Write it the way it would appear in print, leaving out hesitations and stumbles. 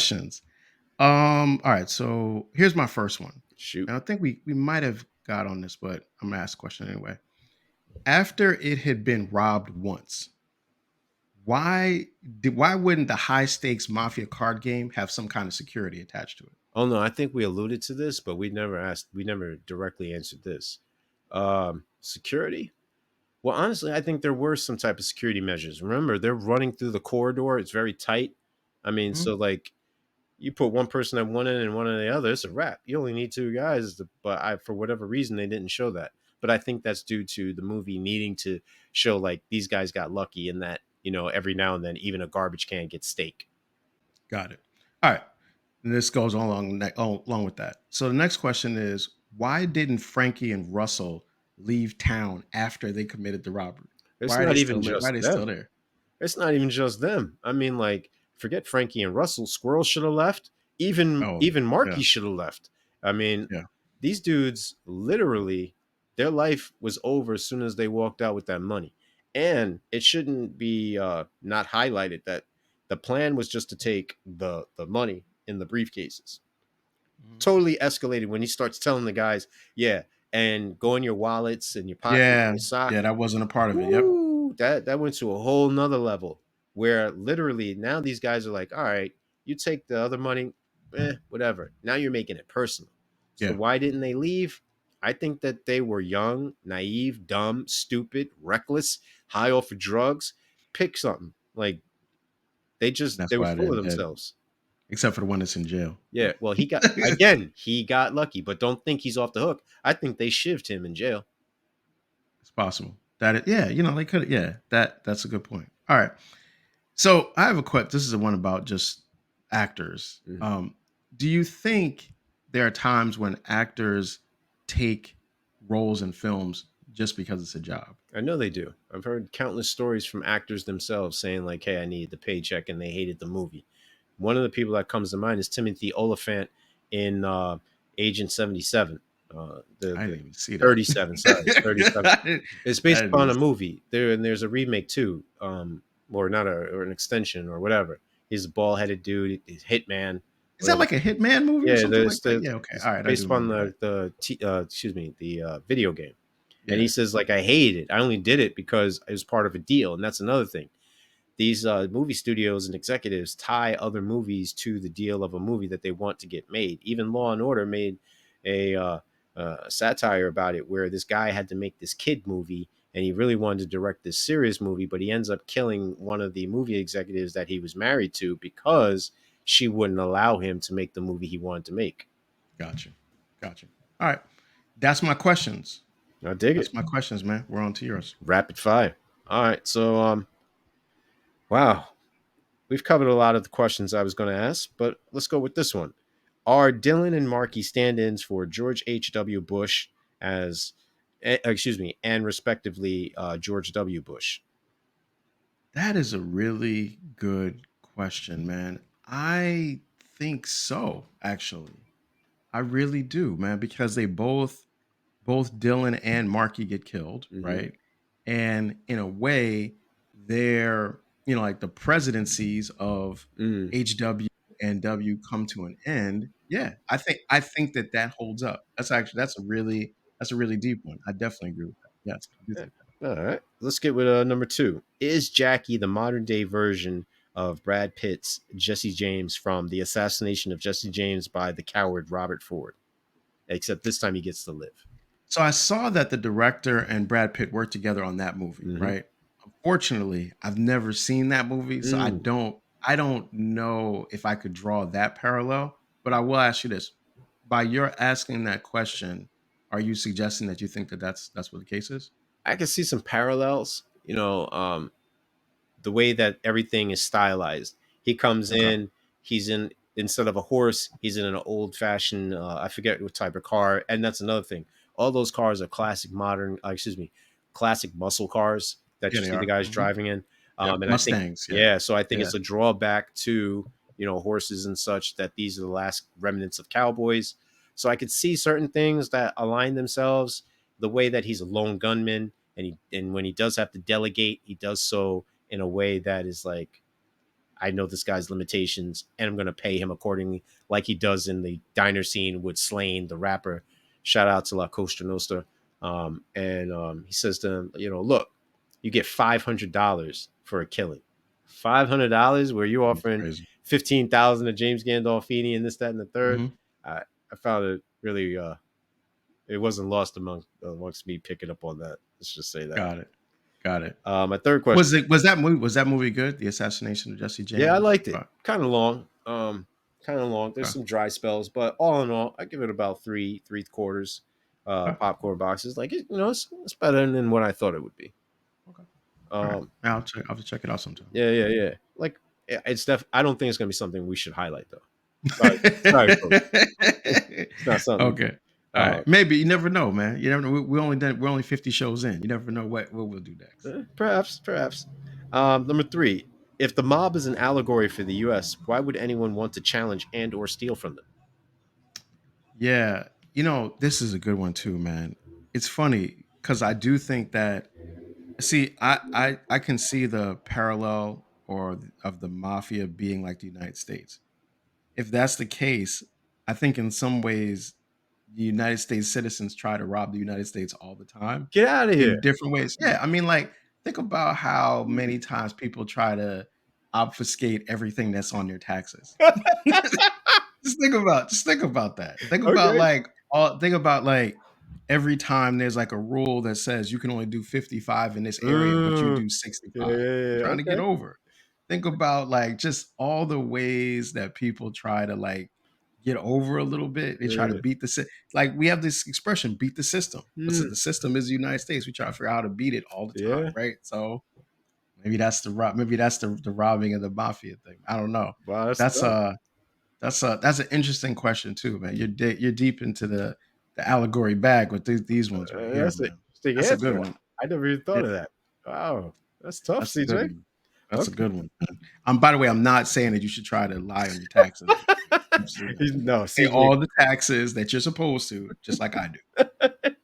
questions. All right, so here's my first one. Shoot. And I think we might have got on this, but I'm gonna ask a question anyway. After it had been robbed once, why wouldn't the high stakes mafia card game have some kind of security attached to it? Oh no, I think we alluded to this, but we never directly answered this. Security? Well, honestly, I think there were some type of security measures. Remember, they're running through the corridor. It's very tight. I mean, Mhm. so like you put one person at one end and one at the other, it's a wrap. You only need two guys. But for whatever reason, they didn't show that. But I think that's due to the movie needing to show like these guys got lucky in that, every now and then even a garbage can gets steak. Got it. All right. And this goes along with that. So the next question is, why didn't Frankie and Russell leave town after they committed the robbery? It's not even Why are just they still them. there? It's not even just them. I mean, like, forget Frankie and Russell. Squirrel should have left. Even Oh, even yeah, Marky should have left. I mean, yeah. these dudes literally their life was over as soon as they walked out with that money. And it shouldn't be not highlighted that the plan was just to take the money in the briefcases. Mhm. Totally escalated when he starts telling the guys, yeah, and go in your wallets and your pockets and Yeah, your sock. yeah, that wasn't a part of it. Yep. Woo, that went to a whole nother level where literally now these guys are like, all right, you take the other money, whatever. Now you're making it personal. So Yeah, why didn't they leave? I think that they were young, naive, dumb, stupid, reckless, high off of drugs. Pick something. Like that's they were why full they're of dead, themselves. except for the one that's in jail. Yeah, well, It's he got lucky, but don't think he's off the hook. I think they shivved him in jail. possible that yeah, they could. Yeah, that's a good point. All right. So I have a question. This is the one about just actors. Mhm. Do you think there are times when actors take roles in films just because it's a job? I know they do. I've heard countless stories from actors themselves saying like, "Hey, I needed the paycheck," and they hated the movie. One of the people that comes to mind is Timothy Oliphant in Agent 77. I The didn't even see that. 37. Sorry, 37. It's I based didn't upon even a see. movie. And there's a remake too, or not or an extension or whatever. He's a bald headed dude. He's Hitman. Is that Whatever. like a Hitman movie or Yeah, something like there's that? the Yeah. Okay. it's All right. I based do upon remember that. the video game. And he Yeah. says like I hated it. I only did it because it was part of a deal, and that's another thing. These movie studios and executives tie other movies to the deal of a movie that they want to get made. Even Law and Order made a satire about it, where this guy had to make this kid movie, and he really wanted to direct this serious movie, but he ends up killing one of the movie executives that he was married to because she wouldn't allow him to make the movie he wanted to make. Gotcha. Gotcha. All right. That's my questions. I dig That's it. my questions, man. We're on to yours. Rapid fire. All right, so wow, we've covered a lot of the questions I was going to ask, but let's go with this one. Are Dylan and Marky stand-ins for George H.W. Bush as, excuse me, and respectively George W. Bush? That is a really good question, man. I think so, actually. I really do, man, because they both Dylan and Marky get killed, Hmm. right? And in a way, they're, like the presidencies of Mm, HW and W come to an end. Yeah, I think that holds up. That's a really deep one. I definitely agree with that. Yes, I do yeah. think that. All right, let's get with number two. Is Jackie the modern day version of Brad Pitt's Jesse James from the assassination of Jesse James by the coward Robert Ford? Except this time he gets to live. So I saw that the director and Brad Pitt worked together on that movie, Hmm. right? Unfortunately, I've never seen that movie, so I Mm. don't I don't know if I could draw that parallel, but I will ask you this. By your asking that question, are you suggesting that you think that that's what the case is? I can see some parallels. The way that everything is stylized. He comes Okay. in, he's in instead of a horse, he's in an old fashioned I forget what type of car, and that's another thing. All those cars are classic modern, excuse me, classic muscle cars that Yeah, you they see the are. guys Mhm. driving in. Yep. And I think, Mustangs, yeah. yeah, so I think Yeah. it's a drawback to horses and such that these are the last remnants of cowboys. So I could see certain things that align themselves. The way that he's a lone gunman, and when he does have to delegate, he does so in a way that is like I know this guy's limitations, and I'm going to pay him accordingly, like he does in the diner scene with Slane, the rapper. Shout out to La Costa Nostra. And he says to him, look, you get $500 for a killing. $500 where you're That's offering crazy. 15,000 to James Gandolfini and this, that, and the third. Mhm. I found it really. It wasn't lost amongst me picking up on that. Let's just say that. Got it. Got it. My third question. Was that movie good? The Assassination of Jesse Yeah, I James? liked it. Kind of long. Kind of long. There's Okay. some dry spells, but all in all, I give it about three quarters. Okay. Popcorn boxes, like it's better than what I thought it would be. Okay. All right. Um, I'll check it out sometime. yeah. Like it's I don't think it's gonna be something we should highlight though. Sorry, folks. It's not something. Okay. All Uh, right. Maybe you never know, man. You never know. We're only 50 shows in. You never know what we'll do next. perhaps. Number three. If the mob is an allegory for the U.S., why would anyone want to challenge and/or steal from them? Yeah. This is a good one too, man. It's funny because I do think that see, I can see the parallel of the mafia being like the United States. If that's the case, I think in some ways the United States citizens try to rob the United States all the time Get out of in here! different ways. Yeah, I mean, like, think about how many times people try to obfuscate everything that's on their taxes. Just think about that. Okay. Think about like every time there's like a rule that says you can only do 55 in this area, but you Mm, do yeah, 65. yeah, You're yeah. trying to get Okay. over. Think about like just all the ways that people try to like get over a little bit. They try to Yeah. beat like we have this expression, beat the system. But since Mm, the system is the United States, we try to figure out how to beat it all the time, yeah. right? So maybe that's the robbing of the mafia thing. I don't know. Wow, that's That's tough. uh that's an interesting question too, man. You're deep into the allegory bag with these ones right here, That's an man. interesting That's a good answer. one. I never even thought Yeah, of that. Wow, that's tough, that's a good CJ. one. That's a Okay. good one. Man. By the way, I'm not saying that you should try to lie on your taxes. I'm saying No, pay CJ. all the taxes that you're supposed to, just like I do.